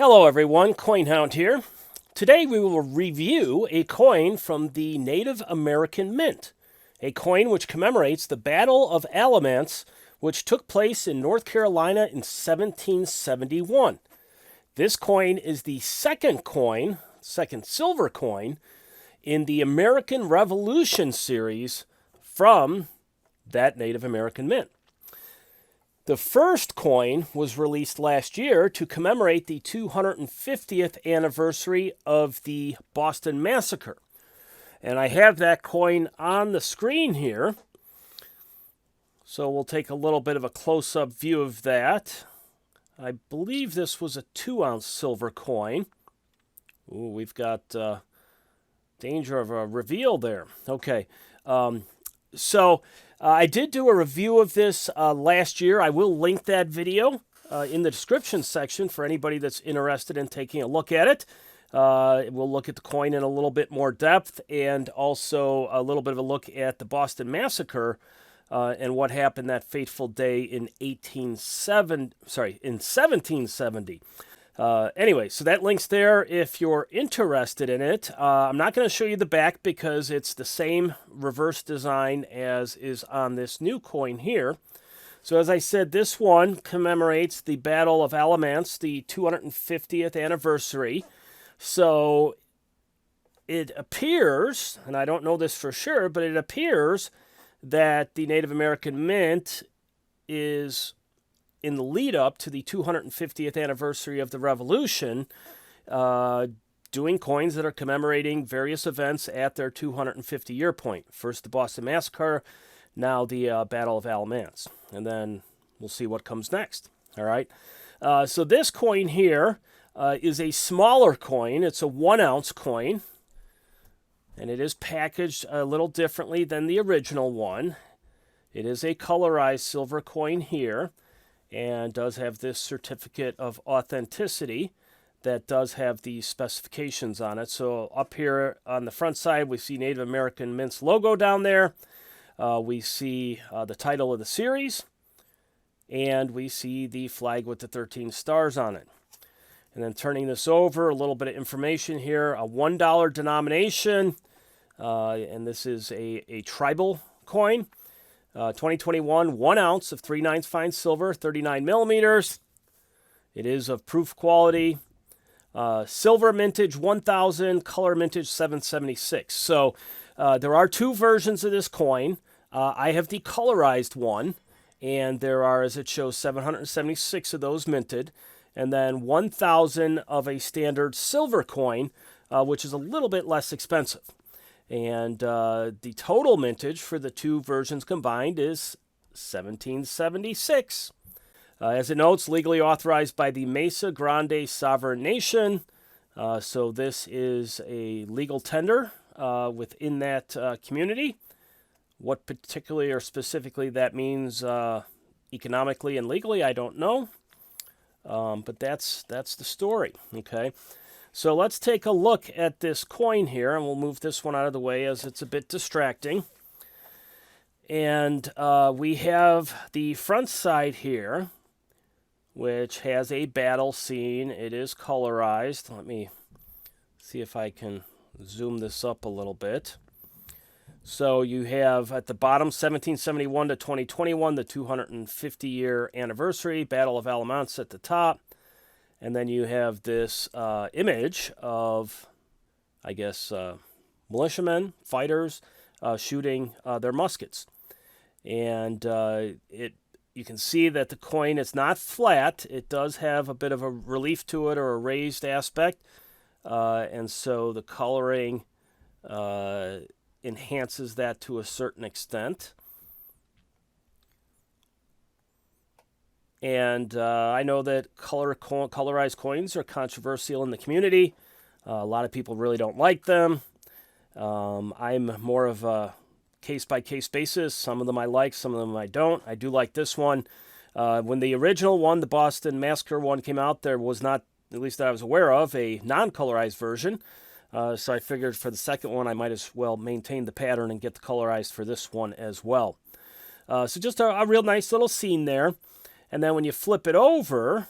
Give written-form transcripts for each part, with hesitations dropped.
Hello everyone, CoinHound here. Today we will review a coin from the Native American Mint, a coin which commemorates the Battle of Alamance, which took place in North Carolina in 1771. This coin is the second silver coin, in the American Revolution series from that Native American Mint. The first coin was released last year to commemorate the 250th anniversary of the Boston Massacre. And I have that coin on the screen here. So we'll take a little bit of a close-up view of that. I believe this was a 2-ounce silver coin. Ooh, we've got danger of a reveal there. Okay. I did do a review of this last year. I will link that video in the description section for anybody that's interested in taking a look at it. We'll look at the coin in a little bit more depth and also a little bit of a look at the Boston Massacre and what happened that fateful day in 1770. Anyway, so that link's there if you're interested in it. I'm not going to show you the back because it's the same reverse design as is on this new coin here. So as I said, this one commemorates the Battle of Alamance, the 250th anniversary. So it appears, and I don't know this for sure, but it appears that the Native American Mint is in the lead up to the 250th anniversary of the Revolution, doing coins that are commemorating various events at their 250-year point. First the Boston Massacre, now the Battle of Alamance. And then we'll see what comes next. All right. So this coin here is a smaller coin. It's a 1-ounce coin. And it is packaged a little differently than the original one. It is a colorized silver coin here, and does have this certificate of authenticity that does have the specifications on it. So up here on the front side, we see Native American Mint's logo down there. We see the title of the series, and we see the flag with the 13 stars on it. And then turning this over, a little bit of information here, a $1 denomination, and this is a tribal coin. 2021, 1 ounce of 3/9 fine silver, 39 millimeters. It is of proof quality. Silver mintage 1000, color mintage 776. So there are two versions of this coin. I have the colorized one, and there are, as it shows, 776 of those minted, and then 1000 of a standard silver coin, which is a little bit less expensive. And the total mintage for the two versions combined is 1776. As it notes, legally authorized by the Mesa Grande Sovereign Nation. So this is a legal tender within that community. What particularly or specifically that means economically and legally, I don't know. But that's the story, okay? So let's take a look at this coin here, and we'll move this one out of the way as it's a bit distracting. And we have the front side here, which has a battle scene. It is colorized. Let me see if I can zoom this up a little bit. So you have at the bottom 1771 to 2021, the 250-year anniversary, Battle of Alamance at the top. And then you have this image of, I guess, militiamen, fighters, shooting their muskets. And you can see that the coin is not flat. It does have a bit of a relief to it, or a raised aspect. And so the coloring enhances that to a certain extent. And I know that colorized coins are controversial in the community. A lot of people really don't like them. I'm more of a case-by-case basis. Some of them I like, some of them I don't. I do like this one. When the original one, the Boston Massacre one, came out, there was not, at least that I was aware of, a non-colorized version. So I figured for the second one, I might as well maintain the pattern and get the colorized for this one as well. So just a real nice little scene there. And then when you flip it over,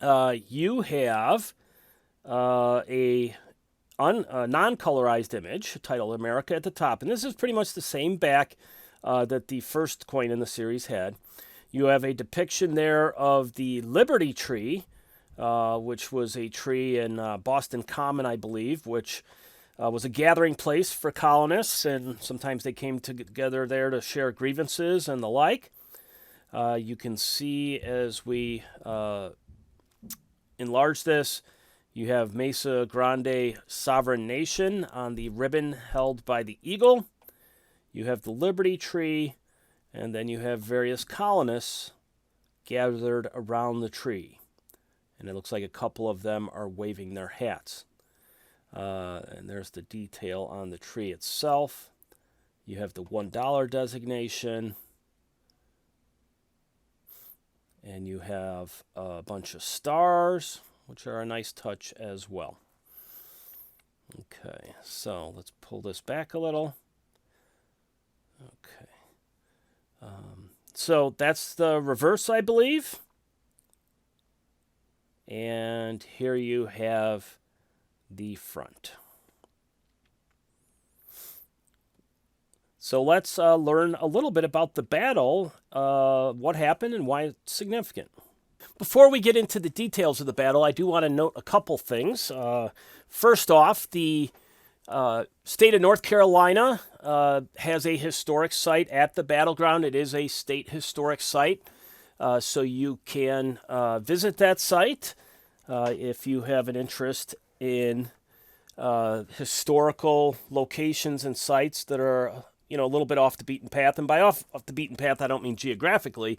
you have a non-colorized image titled America at the top. And this is pretty much the same back that the first coin in the series had. You have a depiction there of the Liberty Tree, which was a tree in Boston Common, I believe, which was a gathering place for colonists, and sometimes they came together there to share grievances and the like. You can see as we enlarge this, you have Mesa Grande Sovereign Nation on the ribbon held by the eagle. You have the Liberty Tree, and then you have various colonists gathered around the tree. And it looks like a couple of them are waving their hats. And there's the detail on the tree itself. You have the $1 designation. And you have a bunch of stars, which are a nice touch as well. Okay, so let's pull this back a little. Okay. So that's the reverse, I believe. And here you have the front. So let's learn a little bit about the battle, what happened, and why it's significant. Before we get into the details of the battle, I do want to note a couple things. First off, the state of North Carolina has a historic site at the battleground. It is a state historic site, so you can visit that site if you have an interest in historical locations and sites that are, a little bit off the beaten path. And by off the beaten path, I don't mean geographically,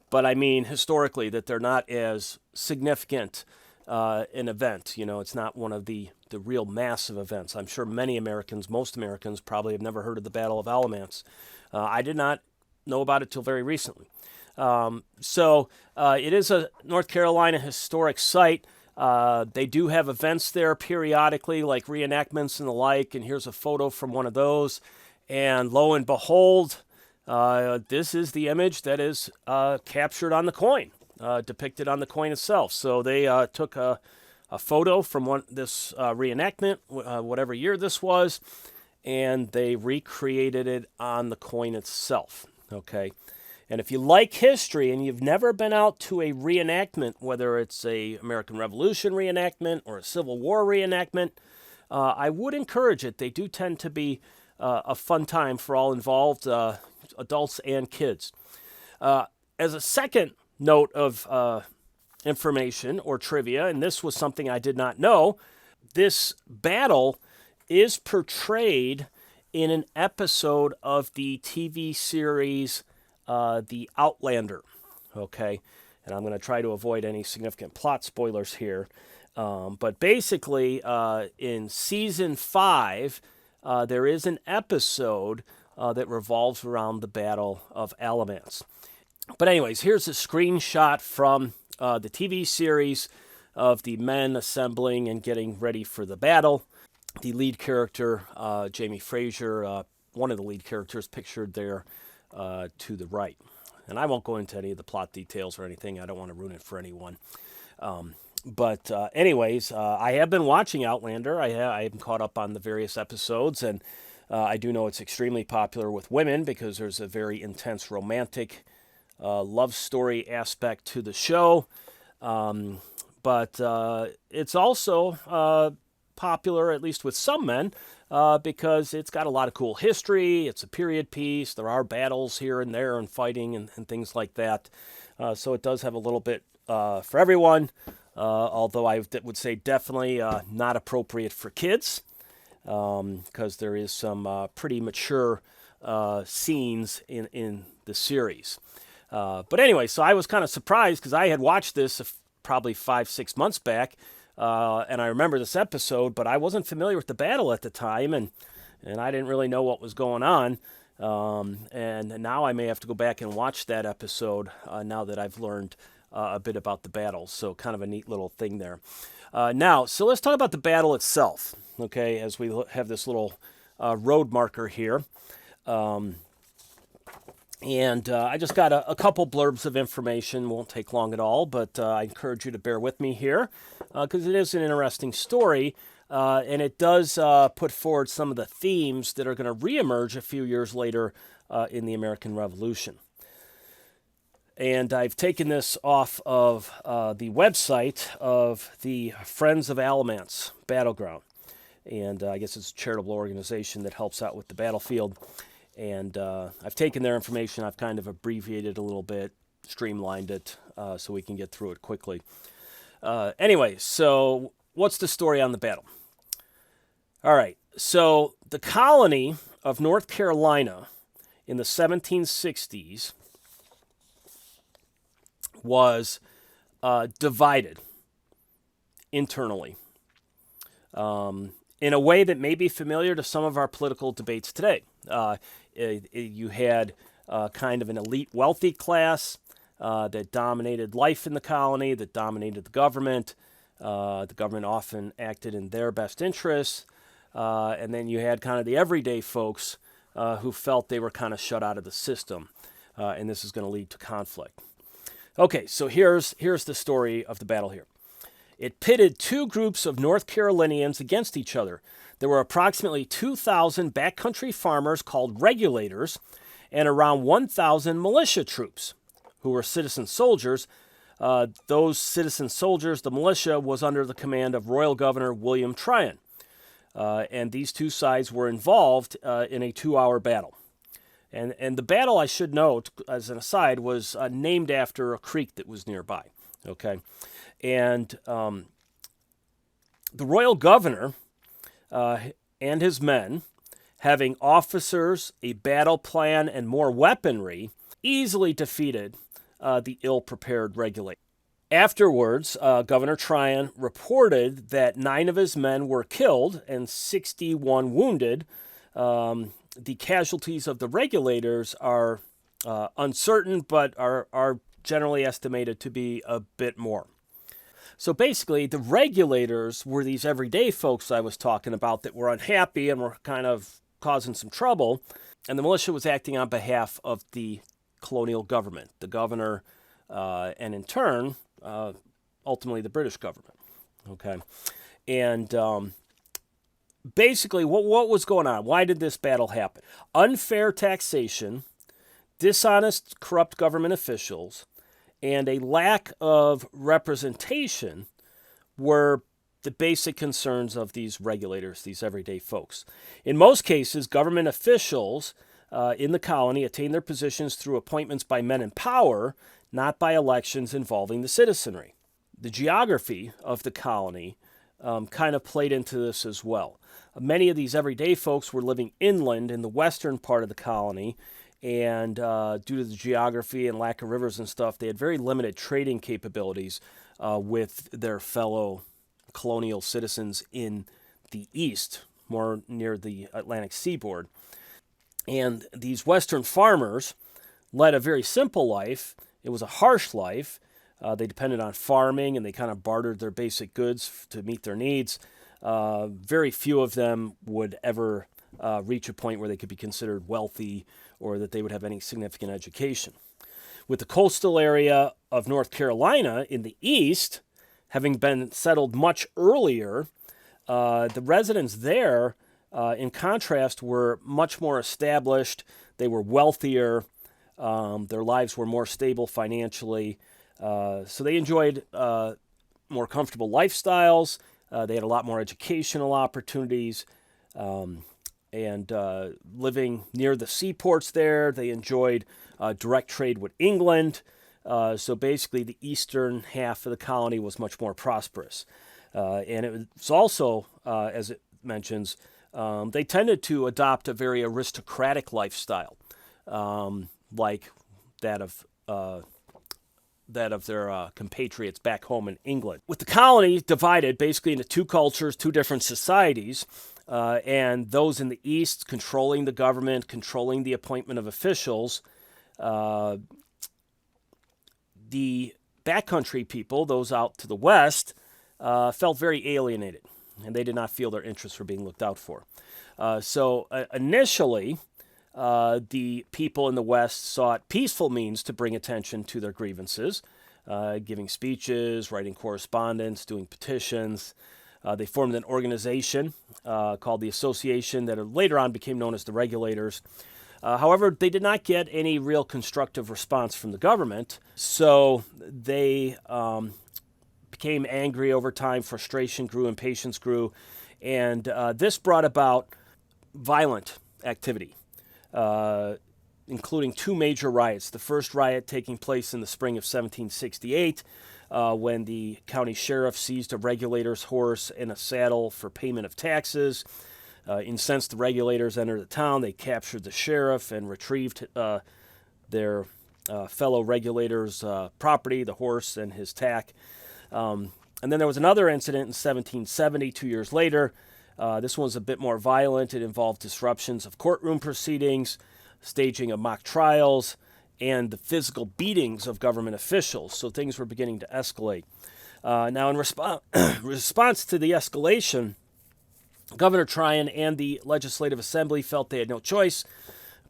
but I mean historically, that they're not as significant an event. It's not one of the real massive events. I'm sure most Americans probably have never heard of the Battle of Alamance. I did not know about it till very recently. So it is a North Carolina historic site. They do have events there periodically, like reenactments and the like, and here's a photo from one of those. And lo and behold, this is the image that is captured on the coin, depicted on the coin itself. So they took a photo from this reenactment, whatever year this was, and they recreated it on the coin itself. Okay. And if you like history and you've never been out to a reenactment, whether it's a American Revolution reenactment or a Civil War reenactment, I would encourage it. They do tend to be a fun time for all involved, adults and kids. As a second note of information or trivia, and this was something I did not know, this battle is portrayed in an episode of the TV series The Outlander. Okay, and I'm going to try to avoid any significant plot spoilers here. But basically, in season 5, there is an episode that revolves around the Battle of Alamance. But anyways, here's a screenshot from the TV series of the men assembling and getting ready for the battle. The lead character, Jamie Fraser, one of the lead characters pictured there to the right. And I won't go into any of the plot details or anything. I don't want to ruin it for anyone. But anyways, I have been watching Outlander. I am caught up on the various episodes, and I do know it's extremely popular with women because there's a very intense romantic love story aspect to the show. But it's also popular, at least with some men, because it's got a lot of cool history. It's a period piece. There are battles here and there and fighting and things like that. So it does have a little bit for everyone. Although I would say definitely not appropriate for kids, because there is some pretty mature scenes in the series. But anyway, so I was kind of surprised because I had watched this probably 5-6 months back, and I remember this episode, but I wasn't familiar with the battle at the time, and I didn't really know what was going on. And now I may have to go back and watch that episode now that I've learned a bit about the battle. So kind of a neat little thing there. So let's talk about the battle itself, okay, as we have this little road marker here. And I just got a couple blurbs of information. Won't take long at all, but I encourage you to bear with me here because it is an interesting story. And it does put forward some of the themes that are going to reemerge a few years later in the American Revolution. And I've taken this off of the website of the Friends of Alamance Battleground. And I guess it's a charitable organization that helps out with the battlefield. And I've taken their information, I've kind of abbreviated a little bit, streamlined it so we can get through it quickly. Anyway, so what's the story on the battle? All right, so the colony of North Carolina in the 1760s was divided internally in a way that may be familiar to some of our political debates today. You had kind of an elite wealthy class that dominated life in the colony, that dominated the government. The government often acted in their best interests. And then you had kind of the everyday folks who felt they were kind of shut out of the system. And this is going to lead to conflict. Okay, so here's the story of the battle here. It pitted two groups of North Carolinians against each other. There were approximately 2,000 backcountry farmers called Regulators and around 1,000 militia troops who were citizen soldiers. Those citizen soldiers, the militia, was under the command of Royal Governor William Tryon. And these two sides were involved in a 2-hour battle. And the battle, I should note, as an aside, was named after a creek that was nearby. Okay, and the Royal Governor and his men, having officers, a battle plan, and more weaponry, easily defeated the ill-prepared Regulators. Afterwards, Governor Tryon reported that 9 of his men were killed and 61 wounded. The casualties of the Regulators are uncertain, but are generally estimated to be a bit more. So basically, the Regulators were these everyday folks I was talking about that were unhappy and were kind of causing some trouble. And the militia was acting on behalf of the colonial government, the governor, and in turn, ultimately the British government. Okay. And basically, what was going on? Why did this battle happen? Unfair taxation, dishonest, corrupt government officials, and a lack of representation were the basic concerns of these Regulators, these everyday folks. In most cases, government officials in the colony attained their positions through appointments by men in power, not by elections involving the citizenry. The geography of the colony kind of played into this as well. Many of these everyday folks were living inland in the western part of the colony, and due to the geography and lack of rivers and stuff, they had very limited trading capabilities with their fellow colonial citizens in the east, more near the Atlantic seaboard. And these western farmers led a very simple life. It was a harsh life. They depended on farming, and they kind of bartered their basic goods to meet their needs. Very few of them would ever reach a point where they could be considered wealthy or that they would have any significant education. With the coastal area of North Carolina in the east having been settled much earlier, the residents there, in contrast, were much more established. They were wealthier. Their lives were more stable financially. So they enjoyed more comfortable lifestyles. They had a lot more educational opportunities. And living near the seaports there, they enjoyed direct trade with England. So basically, the eastern half of the colony was much more prosperous. And it was also, as it mentions, they tended to adopt a very aristocratic lifestyle, like that of their compatriots back home in England. With the colony divided basically into two cultures, two different societies, and those in the east controlling the government, controlling the appointment of officials, the backcountry people, those out to the west, felt very alienated, and they did not feel their interests were being looked out for. So initially, the people in the West sought peaceful means to bring attention to their grievances, giving speeches, writing correspondence, doing petitions. They formed an organization called the Association that later on became known as the Regulators. However, they did not get any real constructive response from the government, so they became angry over time, frustration grew, impatience grew, and this brought about violent activity, including two major riots. The first riot taking place in the spring of 1768, when the county sheriff seized a regulator's horse and a saddle for payment of taxes. Incensed, the regulators entered the town. They captured the sheriff and retrieved their fellow regulators' property, the horse and his tack. And then there was another incident in 1770, 2 years later. This one was a bit more violent. It involved disruptions of courtroom proceedings, staging of mock trials, and the physical beatings of government officials. So things were beginning to escalate. Now, in response to the escalation, Governor Tryon and the Legislative Assembly felt they had no choice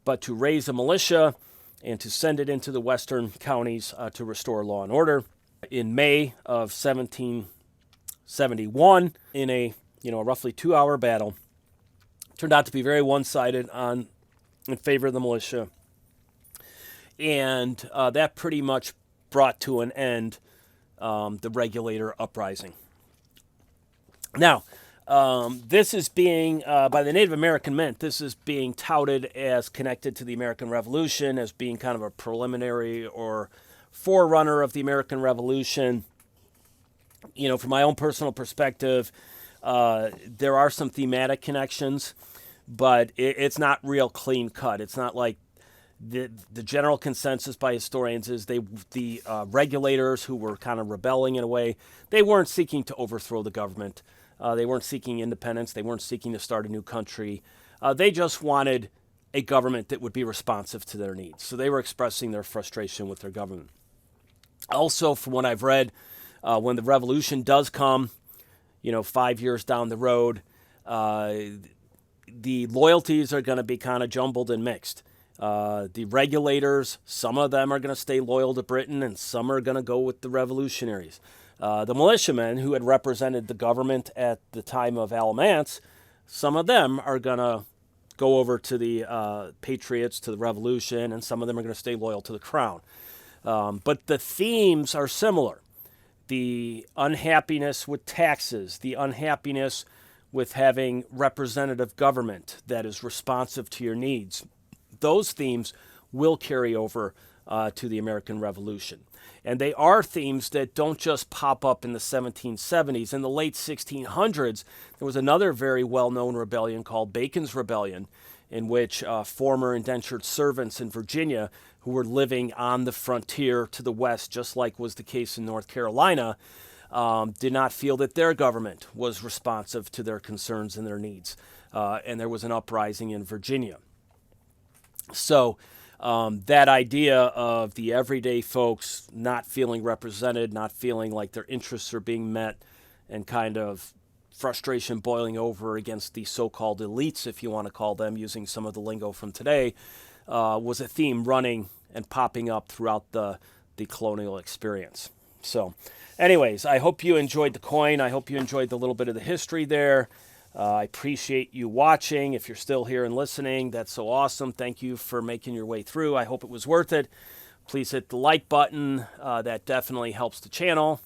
but to raise a militia and to send it into the western counties to restore law and order. In May of 1771, in a roughly 2-hour battle, turned out to be very one-sided in favor of the militia. And that pretty much brought to an end the regulator uprising. Now, this is being, by the Native American Mint, this is being touted as connected to the American Revolution, as being kind of a preliminary or forerunner of the American Revolution. From my own personal perspective, there are some thematic connections, but it's not real clean cut. It's not like the general consensus by historians is the regulators who were kind of rebelling in a way. They weren't seeking to overthrow the government. They weren't seeking independence. They weren't seeking to start a new country. They just wanted a government that would be responsive to their needs. So they were expressing their frustration with their government. Also, from what I've read, when the revolution does come, 5 years down the road, the loyalties are going to be kind of jumbled and mixed. The regulators, some of them are going to stay loyal to Britain, and some are going to go with the revolutionaries. The militiamen who had represented the government at the time of Alamance, some of them are going to go over to the patriots, to the revolution, and some of them are going to stay loyal to the crown. But the themes are similar. The unhappiness with taxes, the unhappiness with having representative government that is responsive to your needs. Those themes will carry over to the American Revolution. And they are themes that don't just pop up in the 1770s. In the late 1600s, there was another very well-known rebellion called Bacon's Rebellion, in which former indentured servants in Virginia who were living on the frontier to the west, just like was the case in North Carolina, did not feel that their government was responsive to their concerns and their needs. And there was an uprising in Virginia. So that idea of the everyday folks not feeling represented, not feeling like their interests are being met, and kind of frustration boiling over against the so-called elites, if you want to call them, using some of the lingo from today, was a theme running and popping up throughout the colonial experience. So anyways, I hope you enjoyed the coin. I hope you enjoyed the little bit of the history there. I appreciate you watching. If you're still here and listening, that's so awesome. Thank you for making your way through. I hope it was worth it. Please hit the like button. That definitely helps the channel.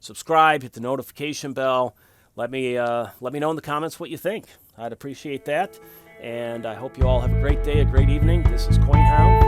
Subscribe, hit the notification bell. Let me know in the comments what you think. I'd appreciate that. And I hope you all have a great day, a great evening. This is CoinHound.